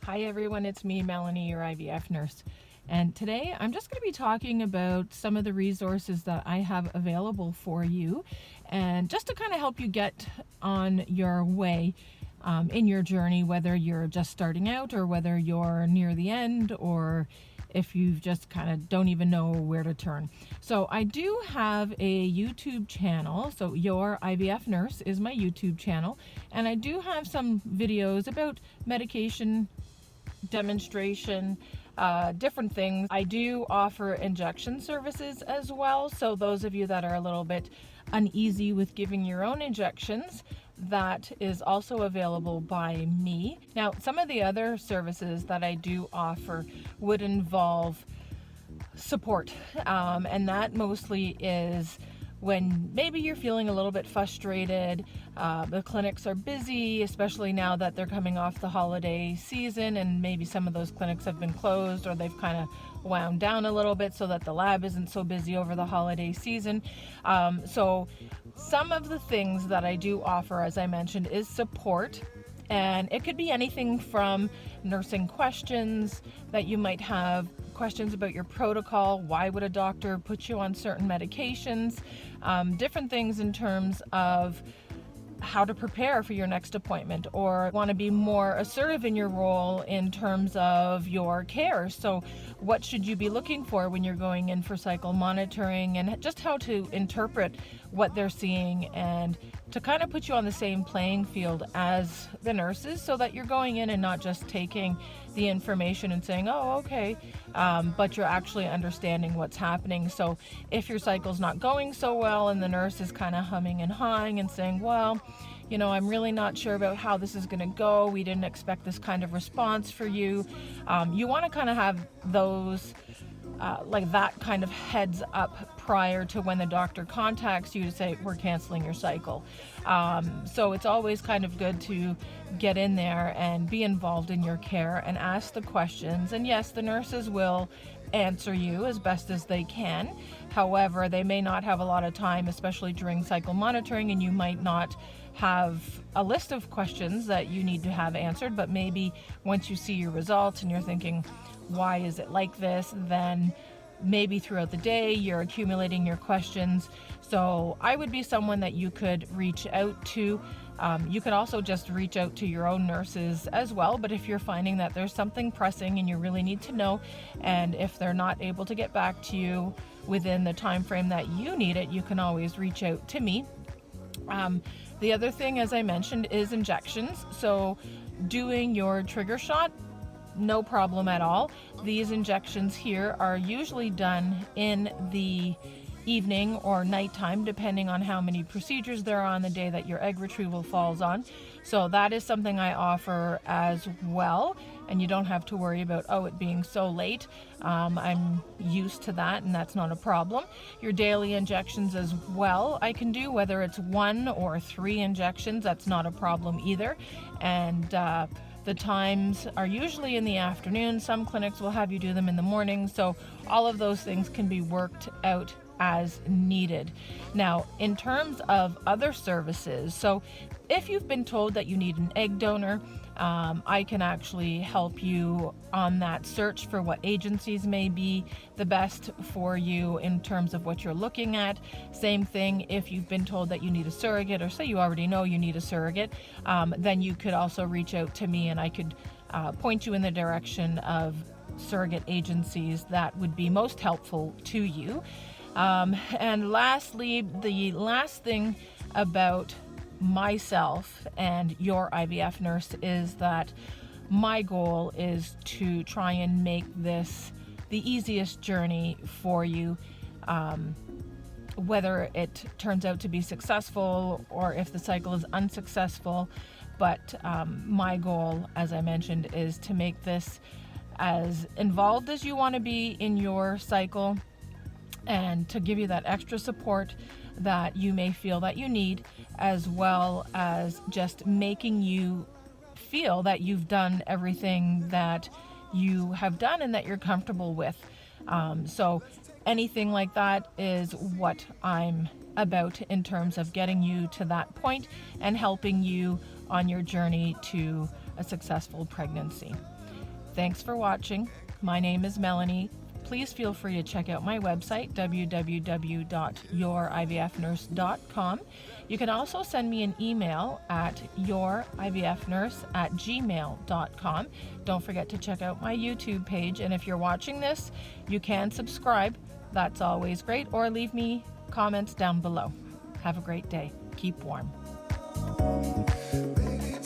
Hi everyone, it's me, Melanie, your IVF nurse. And today I'm just going to be talking about some of the resources that I have available for you, and just to kind of help you get on your way in your journey, whether you're just starting out or whether you're near the end, or if you just kind of don't even know where to turn. So I do have a YouTube channel. So Your IVF Nurse is my YouTube channel, and I do have some videos about medication demonstration, different things. I do offer injection services as well, so those of you that are a little bit uneasy with giving your own injections, that is also available by me. Now, some of the other services that I do offer would involve support, and that mostly is when maybe you're feeling a little bit frustrated. The clinics are busy, especially now that they're coming off the holiday season, and maybe some of those clinics have been closed or they've kind of wound down a little bit so that the lab isn't so busy over the holiday season. So some of the things that I do offer, as I mentioned, is support. And it could be anything from nursing questions that you might have, questions about your protocol, why would a doctor put you on certain medications, different things in terms of how to prepare for your next appointment, or want to be more assertive in your role in terms of your care. So what should you be looking for when you're going in for cycle monitoring, and just how to interpret what they're seeing, and to kind of put you on the same playing field as the nurses, so that you're going in and not just taking the information and saying, oh, okay, but you're actually understanding what's happening. So if your cycle's not going so well and the nurse is kind of humming and hawing and saying, well, you know, I'm really not sure about how this is going to go. We didn't expect this kind of response for you. You want to kind of have those like that kind of heads up prior to when the doctor contacts you to say, we're canceling your cycle. So it's always kind of good to get in there and be involved in your care and ask the questions. And yes, the nurses will answer you as best as they can. However, they may not have a lot of time, especially during cycle monitoring, and you might not have a list of questions that you need to have answered. But maybe once you see your results and you're thinking, why is it like this? Then maybe throughout the day you're accumulating your questions. So I would be someone that you could reach out to. You could also just reach out to your own nurses as well. But if you're finding that there's something pressing and you really need to know, and if they're not able to get back to you within the time frame that you need it, you can always reach out to me. The other thing, as I mentioned, is injections. So doing your trigger shot, no problem at all. These injections here are usually done in the evening or nighttime, depending on how many procedures there are on the day that your egg retrieval falls on. So that is something I offer as well, and you don't have to worry about, oh, it being so late. I'm used to that, and that's not a problem. Your daily injections as well I can do, whether it's 1 or 3 injections, that's not a problem either. And the times are usually in the afternoon. Some clinics will have you do them in the morning. So all of those things can be worked out as needed. Now, in terms of other services, so if you've been told that you need an egg donor, I can actually help you on that search for what agencies may be the best for you in terms of what you're looking at. Same thing if you've been told that you need a surrogate, or say you already know you need a surrogate, then you could also reach out to me and I could point you in the direction of surrogate agencies that would be most helpful to you. And lastly, the last thing about myself and Your IVF Nurse is that my goal is to try and make this the easiest journey for you, whether it turns out to be successful or if the cycle is unsuccessful. But my goal, as I mentioned, is to make this as involved as you want to be in your cycle, and to give you that extra support that you may feel that you need, as well as just making you feel that you've done everything that you have done and that you're comfortable with. So anything like that is what I'm about in terms of getting you to that point and helping you on your journey to a successful pregnancy. Thanks for watching. My name is Melanie. Please feel free to check out my website, www.yourivfnurse.com. You can also send me an email at yourivfnurse@gmail.com. Don't forget to check out my YouTube page. And if you're watching this, you can subscribe. That's always great. Or leave me comments down below. Have a great day. Keep warm. Baby,